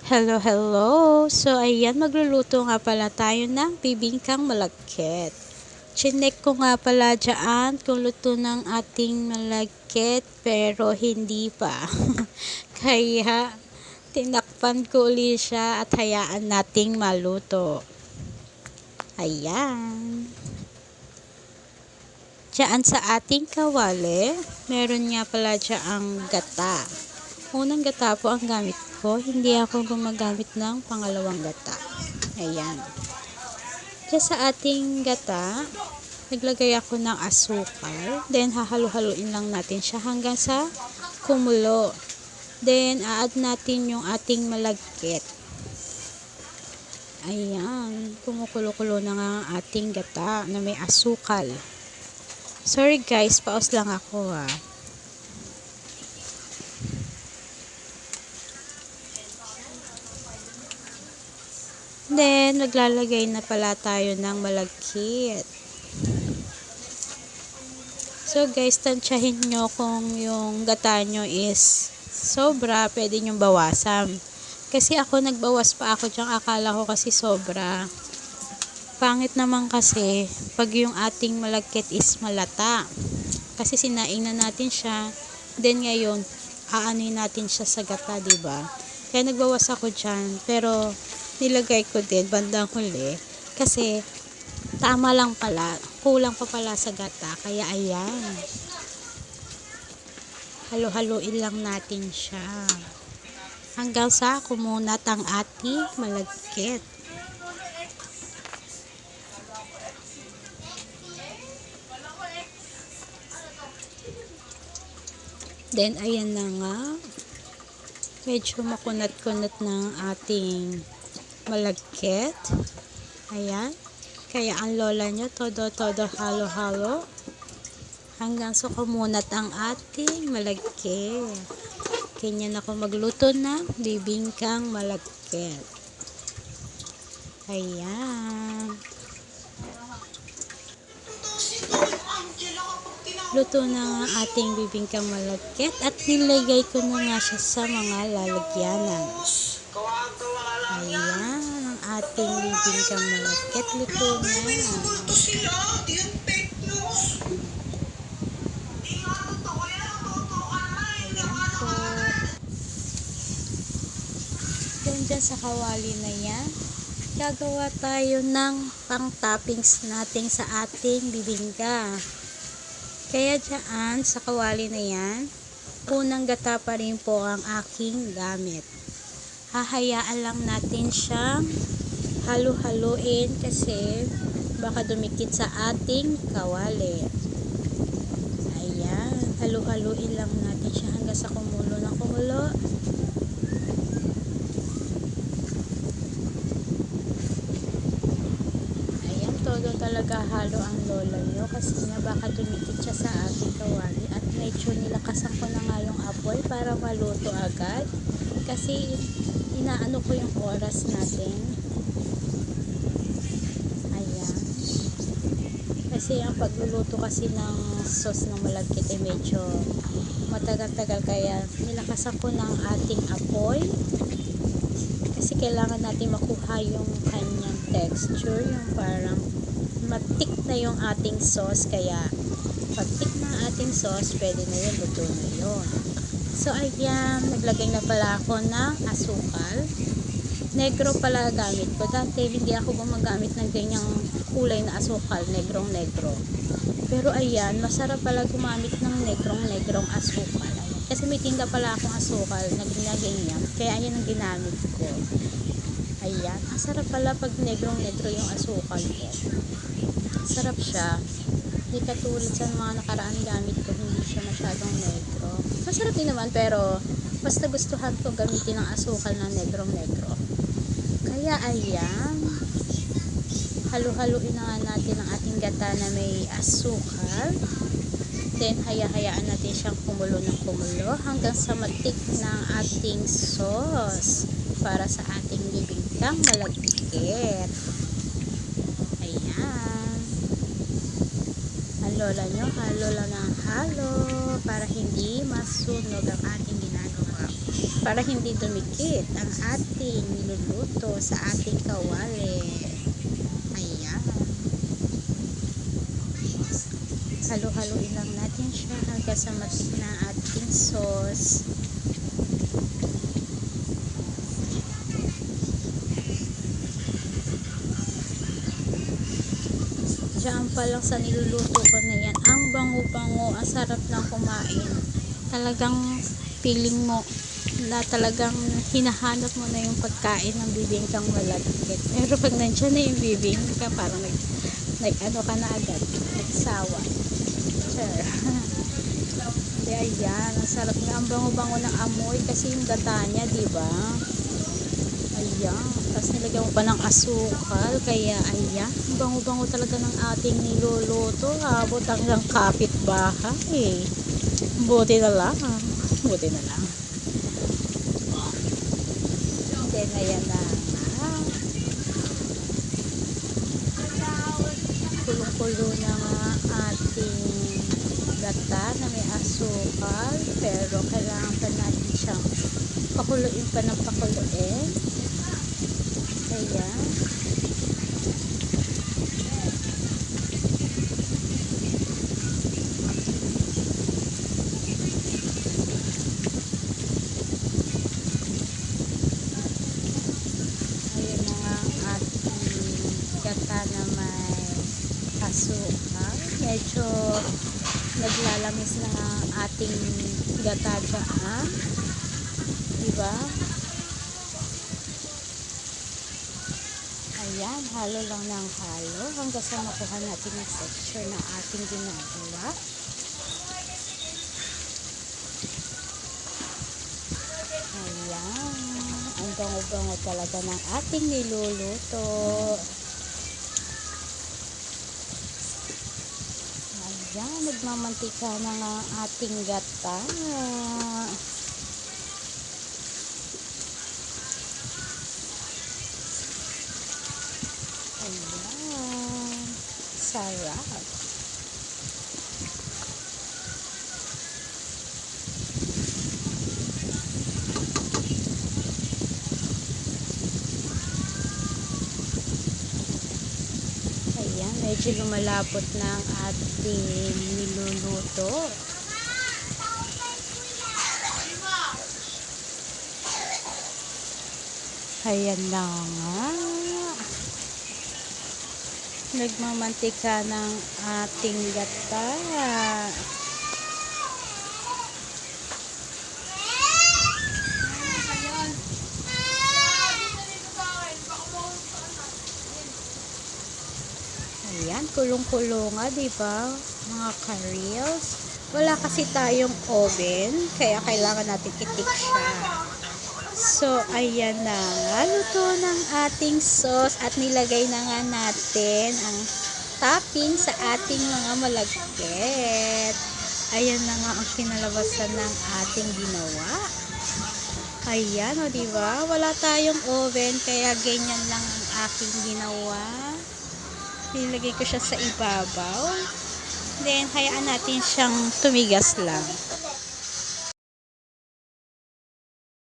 Hello, hello! So, ayan, magluluto nga pala tayo ng bibingkang malagkit. Chinek ko nga pala dyan kung luto ng ating malagkit, pero hindi pa. Kaya, tinakpan ko ulit siya at hayaan nating maluto. Ayan. Diyan sa ating kawali, meron nga pala dyan gata. Unang gata po ang gamit ko, hindi ako gumagamit ng pangalawang gata. Ayan. Diyan sa ating gata, naglagay ako ng asukal. Then, hahalo-haluin lang natin siya hanggang sa kumulo. Then, add natin yung ating malagkit. Ayan. Kumukulo-kulo na nga ang ating gata na may asukal. Sorry guys, pause lang ako ah. Then, maglalagay na pala tayo ng malagkit. So guys, tansyahin nyo kung yung gata nyo is sobra, pwede nyo bawasan. Kasi ako nagbawas pa ako dyan, akala ko kasi sobra. Pangit naman kasi pag yung ating malagkit is malata. Kasi sinaing na natin siya, then ngayon, aanuin natin siya sa gata, diba? Kaya nagbawas ako dyan, pero nilagay ko din bandang huli kasi tama lang pala, kulang pa pala sa gata, kaya ayan, halo-haluin lang natin siya hanggang sa kumunat ang ating malagkit. Then ayan na nga, medyo makunat-kunat ng ating malagkit. Ayan. Kaya ang lola nyo, todo-todo halo-halo hanggang sa kumunat ang ating malagkit. Ganyan ako magluto ng bibingkang malagkit. Ayan. Luto na ang ating bibingkang malagkit at nilagay ko na nga siya sa mga lalagyanan. Ayan, ang ating bibingkang malagkit luto na. Ayan po. Dyan sa kawali na yan, gagawa tayo ng pang-toppings natin sa ating bibingka. Kaya dyan sa kawali na yan, unang gata pa rin po ang aking gamit. Hahayaan lang natin siyang halu-haluin kasi baka dumikit sa ating kawali. Ayan, halu-haluin lang natin siya hanggang sa kumulo ng kumulo. Ayan, todo talaga halo ang lola nyo kasi nga baka dumikit siya sa ating kawali at medyo nilakasan ko na nga yung apoy para maluto agad kasi inaano ko yung oras natin. Ayan. Kasi ang pagluluto kasi ng sauce ng malagkit ay medyo matagal-tagal kaya nilakasan ko ng ating apoy. Kasi kailangan natin makuha yung kanyang texture, yung parang matik na yung ating sauce. Kaya pag tik na ating sauce, pwede na yun, luto na yun. So ayan, naglagay na pala ako ng asukal. Negro pala gamit ko. Dati hindi ako gumagamit ng ganyang kulay na asukal, negrong-negro. Pero ayan, masarap pala gumamit ng negrong-negrong asukal. Ayan. Kasi may tinda pala akong asukal na ganyan. Kaya ayan ang ginamit ko. Ayan, ang sarap pala pag negrong-negro yung asukal ko. Sarap siya. Hindi katulad sa mga nakaraan gamit ko, hindi siya masyadong negro. Masarap din naman pero mas nagustuhan ko gamitin ng asukal na negrong-negro. Kaya ayan, halu-haluin na nga natin ang ating gata na may asukal. Then haya-hayaan natin siyang kumulo ng kumulo hanggang sa matik ng ating sauce para sa ating bibingkang malagkit. Ayan. Ang lola nyo, halo lang ng halo para hindi masunog ang ating ginagawa. para hindi dumikit ang ating niluluto sa ating kawali. Ayan. Halo-haloin lang natin siya hanggang sa matik na ating sauce. Diyan pa lang sa niluluto ko na yan. Ang bango-bango, ang sarap ng kumain. Talagang feeling mo na talagang hinahanap mo na yung pagkain ng bibingkang malagkit. Pero pag nandiyan na yung bibingka, parang ano ka na agad, nagsawa. Sure. Hindi, ayan, ang sarap nga, ang bango-bango ng amoy kasi yung gata niya, diba? Ayan, tapos nilagyan mo pa ng asukal, kaya ayan, ang bango-bango talaga ng ating niluluto, abot hanggang kapitbahay. Buti na lang. Then ayan na, kulong-kulo na nga ating gata na may asukal, pero kailangan pa natin siyang pakuluin pa ng pakuluin. Ayan. Ayan na nga ang ating gata na may asukal. Medyo naglalamis na nga ang ating gata dyan. Diba? Ayan, halo lang ng halo hanggang sa makuha natin yung texture ng ating ginagawa. Ayan, ang bango-bango talaga ng ating niluluto. Ayan, nagmamantika na nga ang ating gata. Ayan, sarap. Ayan, medyo lumalapot na ang ating niluluto. Ayan na nga. Nagmamantika ng ating gata. Ayan, kulong-kulo nga, diba? Mga ka-reels. Wala kasi tayong oven, kaya kailangan natin itik siya. So, ayan na nga, luto ng ating sauce at nilagay na nga natin ang topping sa ating mga malagkit. Ayan na nga ang kinalabasan ng ating ginawa. Ayan, o diba? Wala tayong oven, kaya ganyan lang ang aking ginawa. Nilagay ko siya sa ibabaw. Then, hayaan natin siyang tumigas lang.